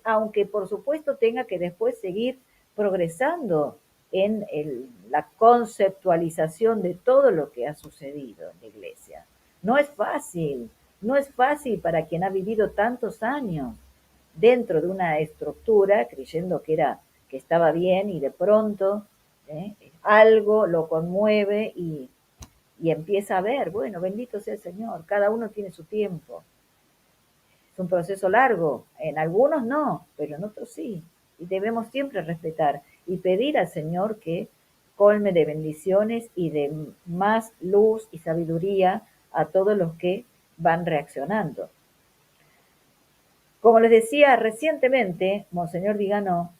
aunque por supuesto tenga que después seguir progresando en la conceptualización de todo lo que ha sucedido en la iglesia. No es fácil, no es fácil para quien ha vivido tantos años dentro de una estructura, creyendo que estaba bien y de pronto algo lo conmueve y empieza a ver, bueno, bendito sea el Señor, cada uno tiene su tiempo. Es un proceso largo, en algunos no, pero en otros sí. Y debemos siempre respetar y pedir al Señor que colme de bendiciones y de más luz y sabiduría a todos los que van reaccionando. Como les decía recientemente, Monseñor Vigano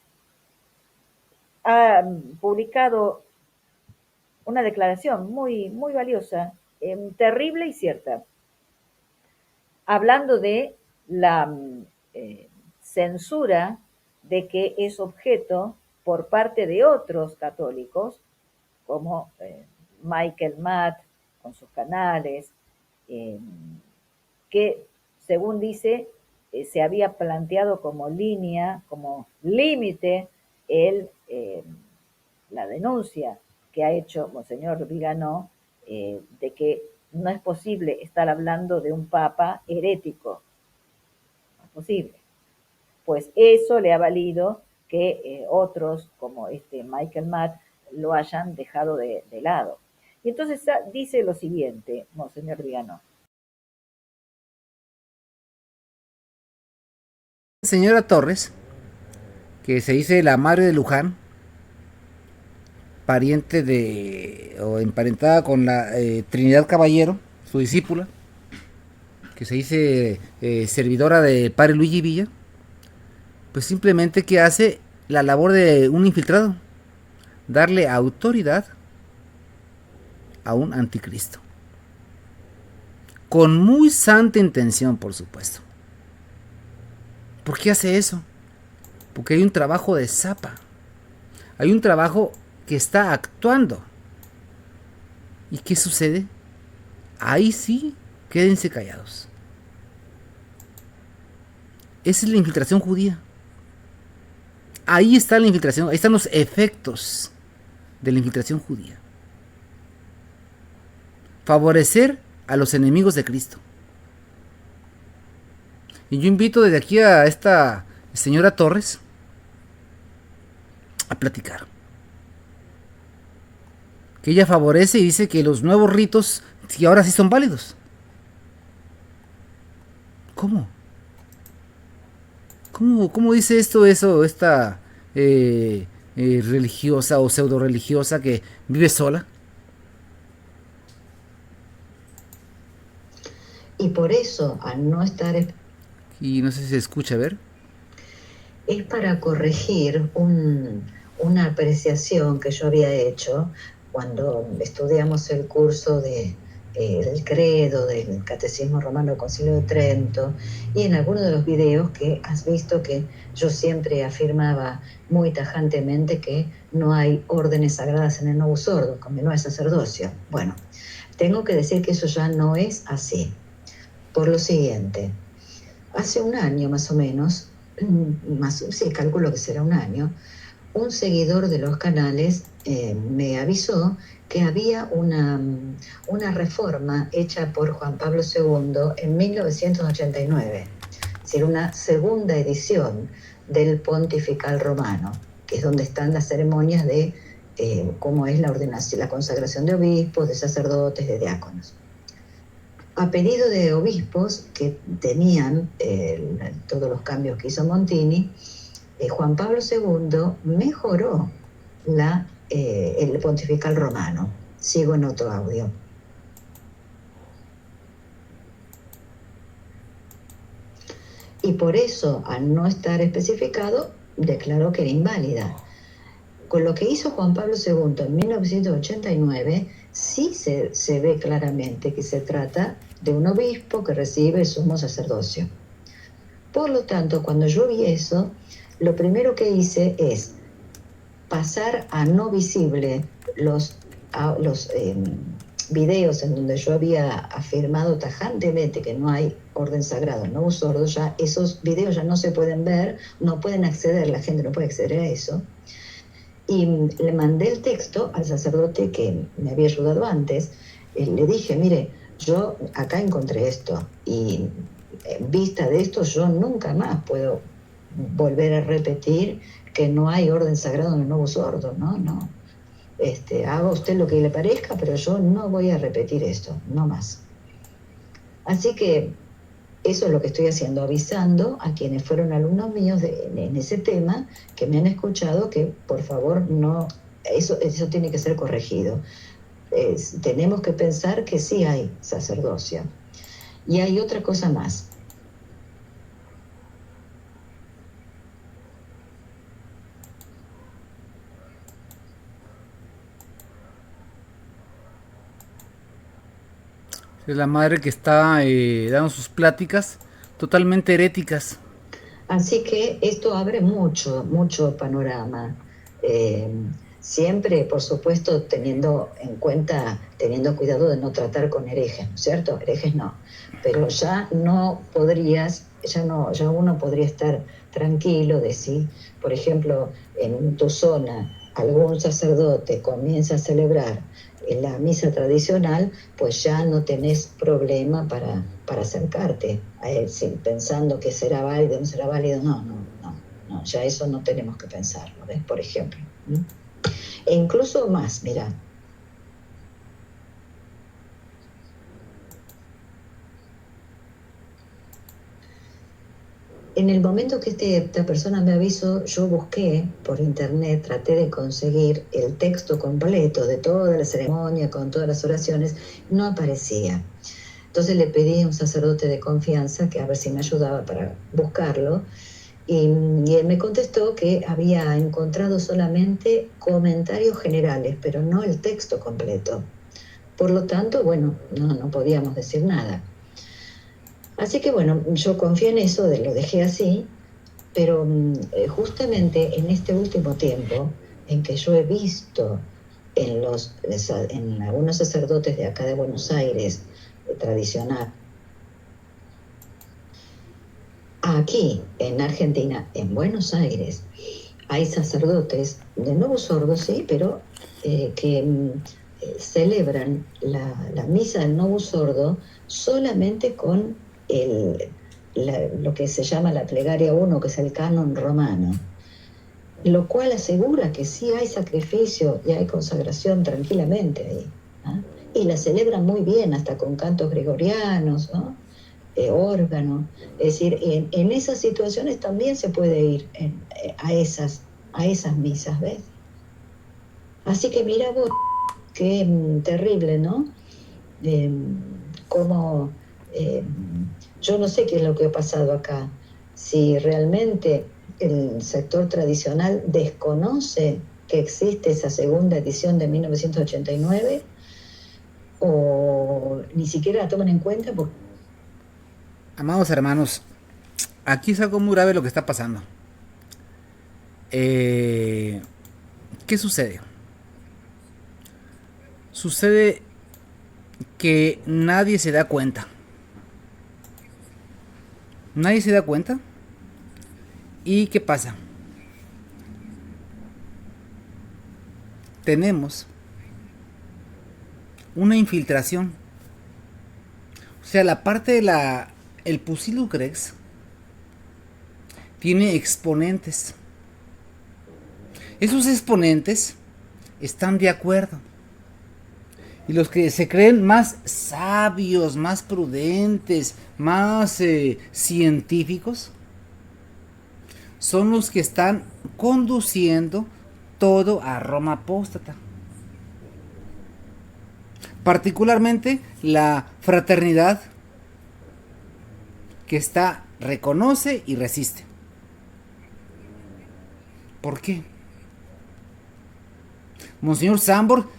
ha publicado una declaración muy, muy valiosa, terrible y cierta, hablando de la censura de que es objeto por parte de otros católicos, como Michael Matt, con sus canales, que según dice, se había planteado como línea, como límite, la denuncia que ha hecho Monseñor Vigano de que no es posible estar hablando de un papa herético. No es posible. Pues eso le ha valido que otros, como Michael Matt, lo hayan dejado de lado. Y entonces dice lo siguiente, Monseñor Vigano. Señora Torres, que se dice la madre de Luján, pariente de, o emparentada con la Trinidad Caballero, su discípula, que se dice servidora de padre Luigi Villa, pues simplemente que hace la labor de un infiltrado, darle autoridad a un anticristo. Con muy santa intención, por supuesto. ¿Por qué hace eso? Porque hay un trabajo de zapa. Hay un trabajo que está actuando. ¿Y qué sucede? Ahí sí, quédense callados. Esa es la infiltración judía. Ahí está la infiltración, ahí están los efectos de la infiltración judía. Favorecer a los enemigos de Cristo. Y yo invito desde aquí a esta señora Torres a platicar. Que ella favorece y dice que los nuevos ritos sí, ahora sí son válidos. ¿Cómo? ¿Cómo dice esto, eso, esta religiosa o pseudo religiosa que vive sola? Y por eso, al no estar... Y no sé si se escucha, a ver. Es para corregir una apreciación que yo había hecho cuando estudiamos el curso del credo, del Catecismo Romano del Concilio de Trento, y en algunos de los videos que has visto que yo siempre afirmaba muy tajantemente que no hay órdenes sagradas en el Novus Ordo, como no hay sacerdocio. Bueno, tengo que decir que eso ya no es así. Por lo siguiente, hace un año más o menos, sí, calculo que será un año, un seguidor de los canales me avisó que había una reforma hecha por Juan Pablo II en 1989, es decir, una segunda edición del Pontifical Romano, que es donde están las ceremonias de cómo es la ordenación, la consagración de obispos, de sacerdotes, de diáconos. A pedido de obispos que tenían todos los cambios que hizo Montini, Juan Pablo II mejoró el pontifical romano. Sigo en otro audio. Y por eso, al no estar especificado, declaró que era inválida. Con lo que hizo Juan Pablo II en 1989, sí se ve claramente que se trata de un obispo que recibe el sumo sacerdocio. Por lo tanto, cuando yo vi eso, lo primero que hice es pasar a no visible los videos en donde yo había afirmado tajantemente que no hay orden sagrado, no sordo, ya esos videos ya no se pueden ver, no pueden acceder, la gente no puede acceder a eso. Y le mandé el texto al sacerdote que me había ayudado antes, le dije, mire, yo acá encontré esto y en vista de esto yo nunca más puedo volver a repetir que no hay orden sagrado en el nuevo sordo, no. Haga usted lo que le parezca, pero yo no voy a repetir esto, no más. Así que eso es lo que estoy haciendo, avisando a quienes fueron alumnos míos en ese tema, que me han escuchado, que por favor no, eso tiene que ser corregido. Tenemos que pensar que sí hay sacerdocio. Y hay otra cosa más. Es la madre que está dando sus pláticas totalmente heréticas. Así que esto abre mucho, mucho panorama. Siempre, por supuesto, teniendo en cuenta, teniendo cuidado de no tratar con herejes, ¿no es cierto? Herejes no. Pero ya no podrías, ya uno podría estar tranquilo de si, por ejemplo, en tu zona algún sacerdote comienza a celebrar la misa tradicional, pues ya no tenés problema para acercarte a él, pensando que será válido o no será válido. No, ya eso no tenemos que pensarlo, ¿ves? Por ejemplo. E incluso más, mira. En el momento que esta persona me avisó, yo busqué por internet, traté de conseguir el texto completo de toda la ceremonia, con todas las oraciones, no aparecía. Entonces le pedí a un sacerdote de confianza que a ver si me ayudaba para buscarlo, y él me contestó que había encontrado solamente comentarios generales, pero no el texto completo. Por lo tanto, bueno, no podíamos decir nada. Así que bueno, yo confié en eso, lo dejé así, pero justamente en este último tiempo, en que yo he visto en algunos sacerdotes de acá de Buenos Aires, tradicional, aquí en Argentina, en Buenos Aires, hay sacerdotes de nuevo sordos, sí, pero que celebran la misa del nuevo sordo solamente con lo que se llama la plegaria 1, que es el canon romano, lo cual asegura que sí hay sacrificio y hay consagración tranquilamente ahí, ¿no? Y la celebran muy bien, hasta con cantos gregorianos, ¿no? Órgano. Es decir, en esas situaciones también se puede ir a esas misas, ¿ves? Así que mira vos, qué terrible, ¿no? Cómo yo no sé qué es lo que ha pasado acá. Si realmente el sector tradicional desconoce que existe esa segunda edición de 1989 o ni siquiera la toman en cuenta porque... Amados hermanos, aquí es algo muy grave lo que está pasando. ¿Qué sucede? Sucede que nadie se da cuenta. Nadie se da cuenta. ¿Y qué pasa? Tenemos una infiltración. O sea, la parte de el Pusilucrex tiene exponentes. Esos exponentes están de acuerdo. Y los que se creen más sabios, más prudentes, más científicos, son los que están conduciendo todo a Roma apóstata. Particularmente la fraternidad que reconoce y resiste. ¿Por qué? Monseñor Sambor,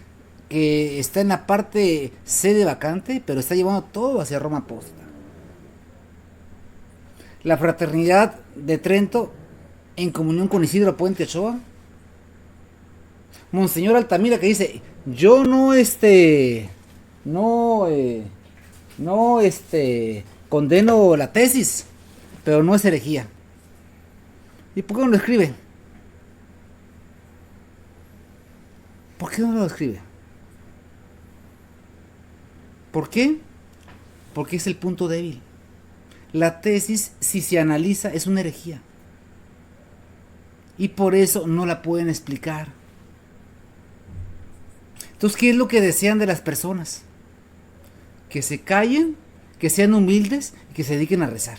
que está en la parte sede vacante, pero está llevando todo hacia Roma apóstata. La fraternidad de Trento, en comunión con Isidro Puente Ochoa. Monseñor Altamira, que dice: yo no condeno la tesis, pero no es herejía. ¿Y por qué no lo escribe? ¿Por qué no lo escribe? ¿Por qué? Porque es el punto débil. La tesis, si se analiza, es una herejía. Y por eso no la pueden explicar. Entonces, ¿qué es lo que desean de las personas? Que se callen, que sean humildes y que se dediquen a rezar.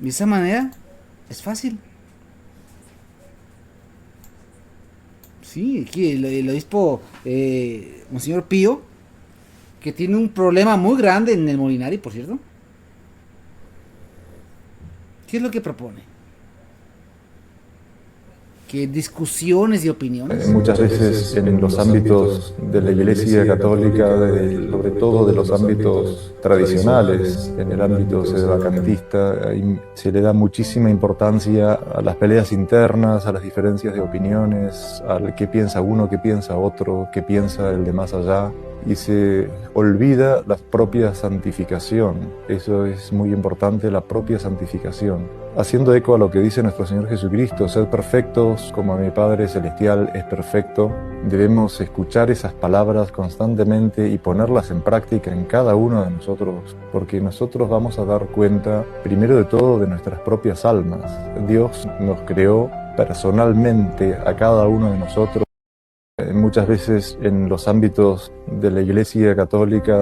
De esa manera es fácil. Sí, aquí el obispo Monseñor Pío, que tiene un problema muy grande en el Molinari, por cierto. ¿Qué es lo que propone? Que discusiones y opiniones. Muchas veces en los ámbitos de la Iglesia Católica, sobre todo de los ámbitos tradicionales, en el ámbito sedevacantista, se le da muchísima importancia a las peleas internas, a las diferencias de opiniones, al qué piensa uno, qué piensa otro, qué piensa el de más allá, y se olvida la propia santificación. Eso es muy importante, la propia santificación. Haciendo eco a lo que dice nuestro Señor Jesucristo, sed perfectos como mi Padre Celestial es perfecto, debemos escuchar esas palabras constantemente y ponerlas en práctica en cada uno de nosotros, porque nosotros vamos a dar cuenta, primero de todo, de nuestras propias almas. Dios nos creó personalmente a cada uno de nosotros. Muchas veces en los ámbitos de la Iglesia Católica,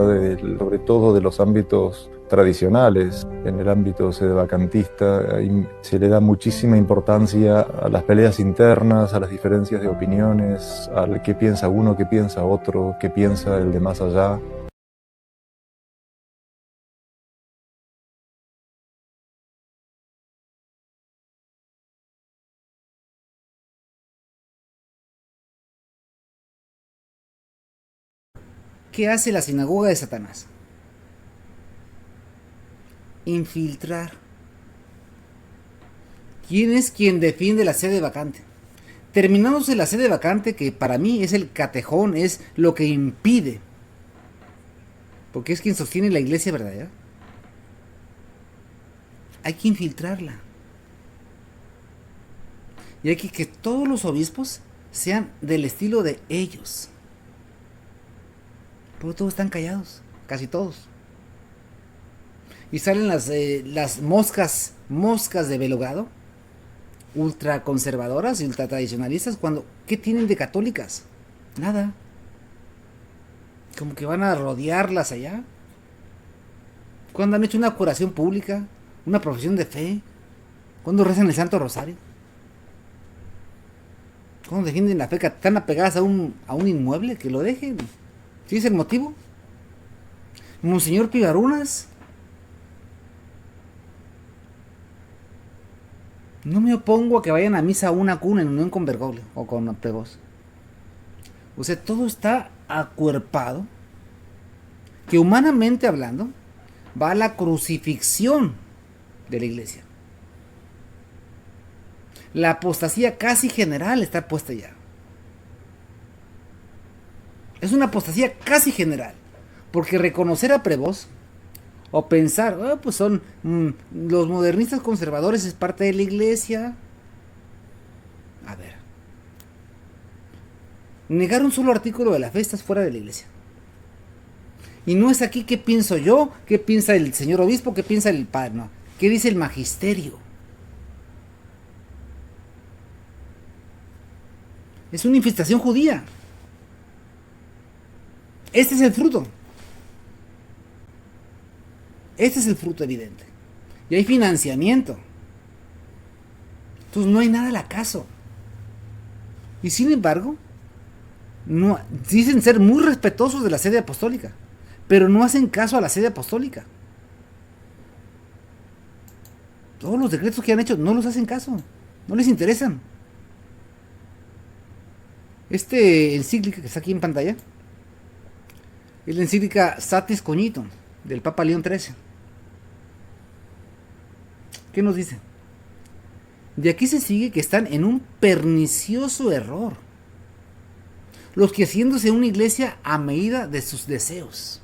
sobre todo de los ámbitos tradicionales, en el ámbito sedevacantista, se le da muchísima importancia a las peleas internas, a las diferencias de opiniones, al qué piensa uno, qué piensa otro, qué piensa el de más allá. ¿Qué hace la sinagoga de Satanás? Infiltrar. ¿Quién es quien defiende la sede vacante? Terminándose la sede vacante, que para mí es el catejón, es lo que impide, porque es quien sostiene la iglesia verdadera. Hay que infiltrarla. Y hay que todos los obispos sean del estilo de ellos. Pero todos están callados, casi todos. Y salen las moscas de Belogrado, ultraconservadoras y ultratradicionalistas, cuando ¿qué tienen de católicas? Nada. Como que van a rodearlas allá. Cuando han hecho una curación pública, una profesión de fe, cuando rezan el Santo Rosario, cuando defienden la fe, que están apegadas a un inmueble, que lo dejen. ¿Sí es el motivo? Monseñor Pivarunas, no me opongo a que vayan a misa a una cuna en unión con Bergoglio o con Prevost. O sea, todo está acuerpado, que humanamente hablando va a la crucifixión de la iglesia. La apostasía casi general está puesta ya. Es una apostasía casi general, porque reconocer a Prevost o pensar, pues son los modernistas conservadores, es parte de la iglesia. A ver, negar un solo artículo de la fe estás fuera de la iglesia. Y no es aquí qué pienso yo, qué piensa el señor obispo, qué piensa el padre, no. ¿Qué dice el magisterio? Es una infestación judía. Este es el fruto. Este es el fruto evidente. Y hay financiamiento. Entonces no hay nada al acaso. Y sin embargo, no, dicen ser muy respetuosos de la sede apostólica, pero no hacen caso a la sede apostólica. Todos los decretos que han hecho no los hacen caso. No les interesan. Encíclica que está aquí en pantalla es la encíclica Satis Cognito del Papa León XIII. ¿Qué nos dice? De aquí se sigue que están en un pernicioso error los que haciéndose una iglesia a medida de sus deseos.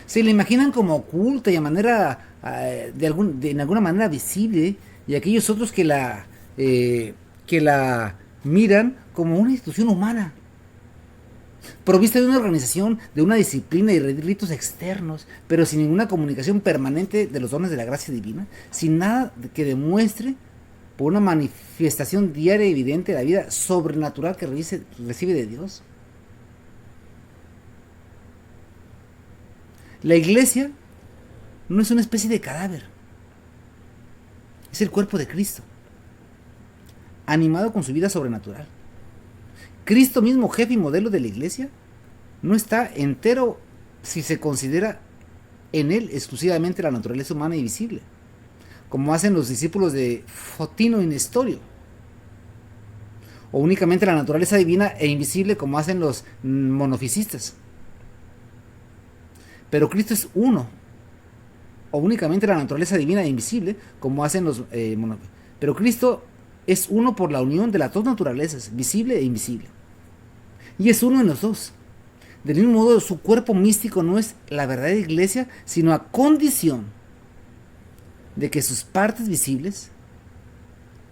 Se la imaginan como oculta y a manera, en alguna manera visible, y aquellos otros que la miran como una institución humana, provista de una organización, de una disciplina y ritos externos, pero sin ninguna comunicación permanente de los dones de la gracia divina, sin nada que demuestre por una manifestación diaria y evidente de la vida sobrenatural que recibe de Dios. La iglesia no es una especie de cadáver, es el cuerpo de Cristo, animado con su vida sobrenatural. Cristo mismo, jefe y modelo de la iglesia, no está entero si se considera en él exclusivamente la naturaleza humana y visible, como hacen los discípulos de Fotino y Nestorio, o únicamente la naturaleza divina e invisible, como hacen los monofisistas. Pero Cristo es uno, o únicamente la naturaleza divina e invisible, como hacen los pero Cristo es uno por la unión de las dos naturalezas, visible e invisible. Y es uno en los dos. Del mismo modo, su cuerpo místico no es la verdadera iglesia, sino a condición de que sus partes visibles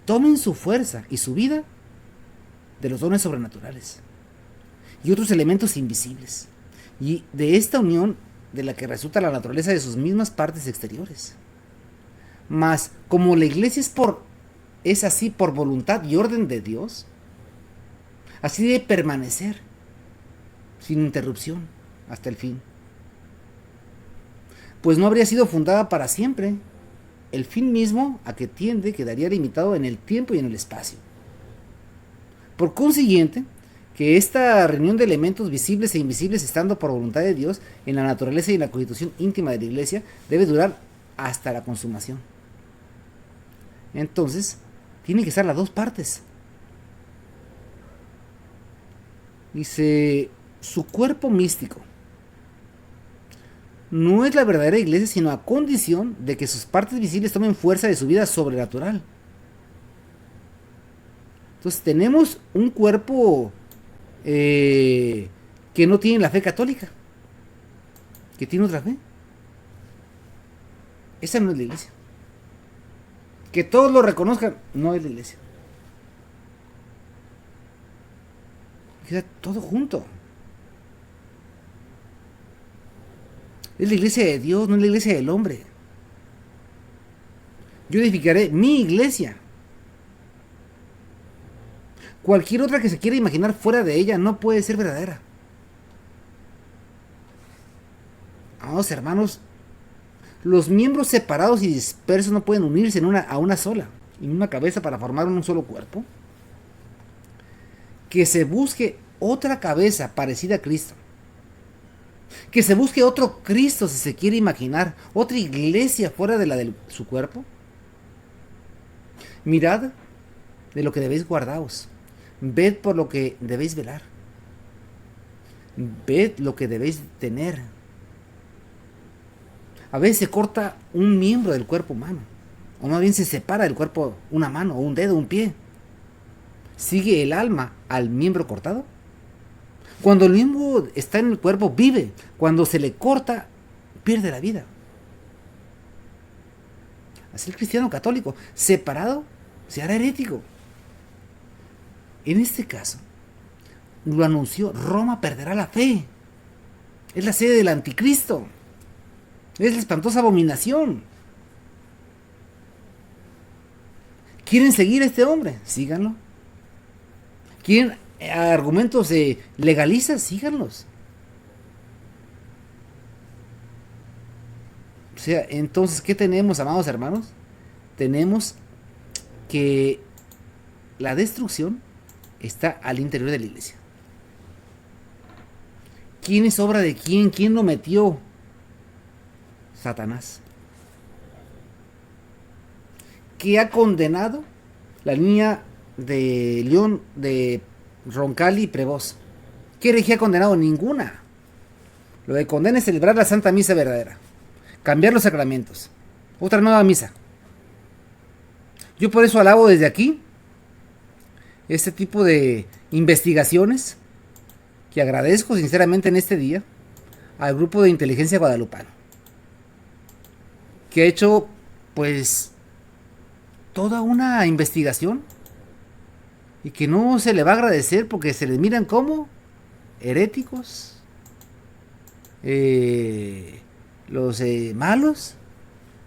tomen su fuerza y su vida de los dones sobrenaturales y otros elementos invisibles, y de esta unión de la que resulta la naturaleza de sus mismas partes exteriores. Mas, como la iglesia es así por voluntad y orden de Dios, así debe permanecer sin interrupción hasta el fin, pues no habría sido fundada para siempre. El fin mismo a que tiende quedaría limitado en el tiempo y en el espacio. Por consiguiente, que esta reunión de elementos visibles e invisibles, estando por voluntad de Dios en la naturaleza y en la constitución íntima de la iglesia, debe durar hasta la consumación. Entonces, tienen que estar las dos partes. Dice, su cuerpo místico no es la verdadera iglesia, sino a condición de que sus partes visibles tomen fuerza de su vida sobrenatural. Entonces tenemos un cuerpo que no tiene la fe católica, que tiene otra fe. Esa no es la iglesia. Que todos lo reconozcan, no es la iglesia. Queda todo junto. Es la iglesia de Dios, no es la iglesia del hombre. Yo edificaré mi iglesia. Cualquier otra que se quiera imaginar fuera de ella no puede ser verdadera. Amados hermanos, los miembros separados y dispersos no pueden unirse a una sola, en una cabeza, para formar un solo cuerpo. Que se busque otra cabeza parecida a Cristo. Que se busque otro Cristo, si se quiere imaginar, otra iglesia fuera de la de su cuerpo. Mirad de lo que debéis guardaos. Ved por lo que debéis velar. Ved lo que debéis tener. A veces se corta un miembro del cuerpo humano, o más bien se separa del cuerpo una mano, o un dedo, un pie. ¿Sigue el alma al miembro cortado? Cuando el miembro está en el cuerpo, vive. Cuando se le corta, pierde la vida. Así el cristiano católico, separado, se hará herético. En este caso, lo anunció, Roma perderá la fe. Es la sede del anticristo. Es la espantosa abominación. ¿Quieren seguir a este hombre? Síganlo. ¿Quieren argumentos legalistas? Síganlos. O sea, entonces, ¿qué tenemos, amados hermanos? Tenemos que la destrucción está al interior de la iglesia. ¿Quién es obra de quién? ¿Quién lo metió? Satanás. ¿Qué ha condenado la línea de León, de Roncalli y Prevost? ¿Qué herejía ha condenado? Ninguna. Lo que condena es celebrar la Santa Misa verdadera, cambiar los sacramentos, otra nueva misa. Yo por eso alabo desde aquí este tipo de investigaciones, que agradezco sinceramente en este día, al grupo de inteligencia guadalupano, que ha hecho pues toda una investigación y que no se le va a agradecer porque se les miran como heréticos, los malos.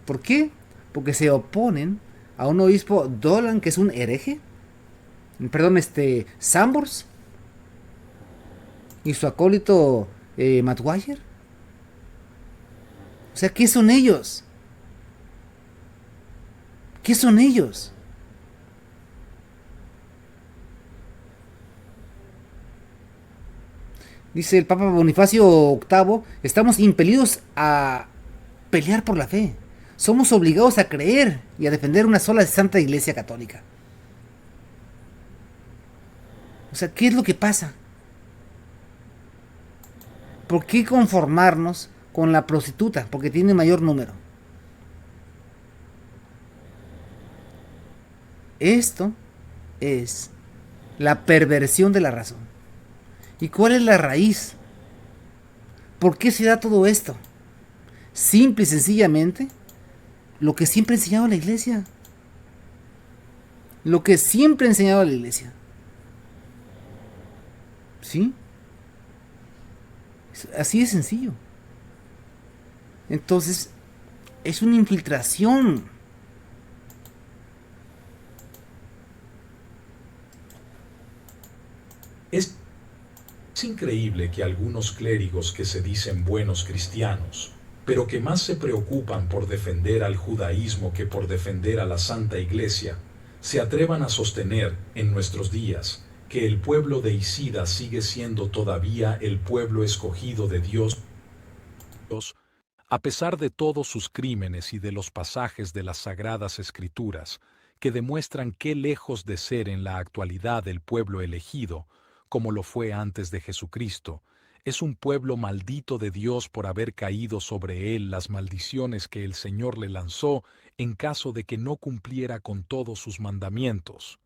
¿Por qué? Porque se oponen a un obispo Dolan, que es un hereje, perdón, Sambors, y su acólito Maguire. O sea, ¿qué son ellos? ¿Qué son ellos? Dice el Papa Bonifacio VIII, estamos impelidos a pelear por la fe. Somos obligados a creer y a defender una sola Santa Iglesia Católica. O sea, ¿qué es lo que pasa? ¿Por qué conformarnos con la prostituta? Porque tiene mayor número. Esto es la perversión de la razón. ¿Y cuál es la raíz? ¿Por qué se da todo esto? Simple y sencillamente, lo que siempre ha enseñado la Iglesia. Lo que siempre ha enseñado la Iglesia. ¿Sí? Así de sencillo. Entonces, es una infiltración. Es increíble que algunos clérigos que se dicen buenos cristianos, pero que más se preocupan por defender al judaísmo que por defender a la Santa Iglesia, se atrevan a sostener, en nuestros días, que el pueblo de Isida sigue siendo todavía el pueblo escogido de Dios, a pesar de todos sus crímenes y de los pasajes de las Sagradas Escrituras, que demuestran qué lejos de ser en la actualidad el pueblo elegido, como lo fue antes de Jesucristo, es un pueblo maldito de Dios por haber caído sobre él las maldiciones que el Señor le lanzó en caso de que no cumpliera con todos sus mandamientos.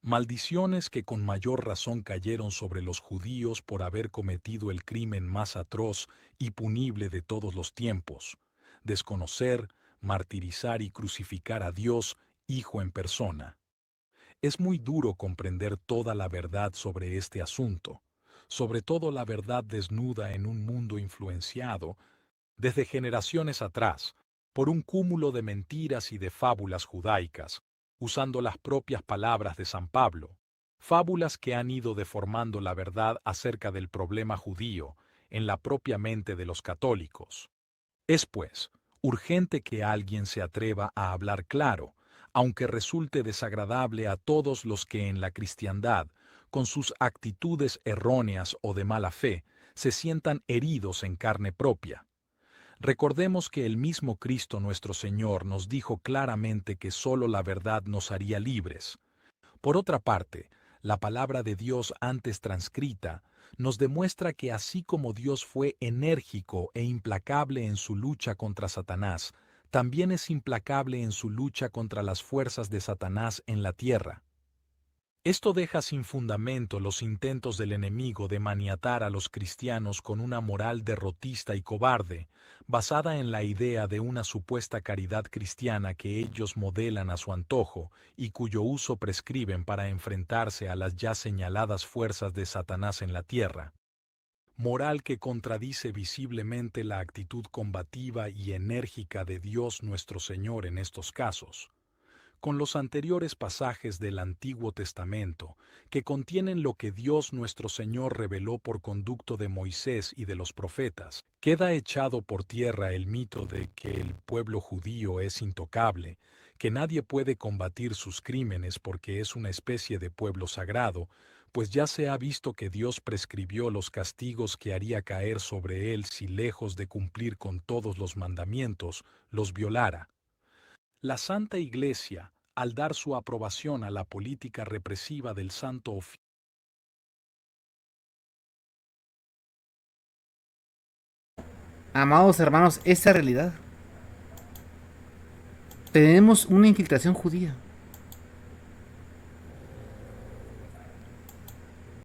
Maldiciones que con mayor razón cayeron sobre los judíos por haber cometido el crimen más atroz y punible de todos los tiempos: desconocer, martirizar y crucificar a Dios, Hijo en persona. Es muy duro comprender toda la verdad sobre este asunto, sobre todo la verdad desnuda en un mundo influenciado, desde generaciones atrás, por un cúmulo de mentiras y de fábulas judaicas, usando las propias palabras de San Pablo, fábulas que han ido deformando la verdad acerca del problema judío en la propia mente de los católicos. Es, pues, urgente que alguien se atreva a hablar claro, aunque resulte desagradable a todos los que en la cristiandad, con sus actitudes erróneas o de mala fe, se sientan heridos en carne propia. Recordemos que el mismo Cristo nuestro Señor nos dijo claramente que sólo la verdad nos haría libres. Por otra parte, la palabra de Dios antes transcrita nos demuestra que así como Dios fue enérgico e implacable en su lucha contra Satanás, también es implacable en su lucha contra las fuerzas de Satanás en la tierra. Esto deja sin fundamento los intentos del enemigo de maniatar a los cristianos con una moral derrotista y cobarde, basada en la idea de una supuesta caridad cristiana que ellos modelan a su antojo y cuyo uso prescriben para enfrentarse a las ya señaladas fuerzas de Satanás en la tierra. Moral que contradice visiblemente la actitud combativa y enérgica de Dios nuestro Señor en estos casos. Con los anteriores pasajes del Antiguo Testamento, que contienen lo que Dios nuestro Señor reveló por conducto de Moisés y de los profetas, queda echado por tierra el mito de que el pueblo judío es intocable, que nadie puede combatir sus crímenes porque es una especie de pueblo sagrado, pues ya se ha visto que Dios prescribió los castigos que haría caer sobre él si, lejos de cumplir con todos los mandamientos, los violara. La Santa Iglesia, al dar su aprobación a la política represiva del Santo Oficio, Amados hermanos, esta realidad. Tenemos una infiltración judía.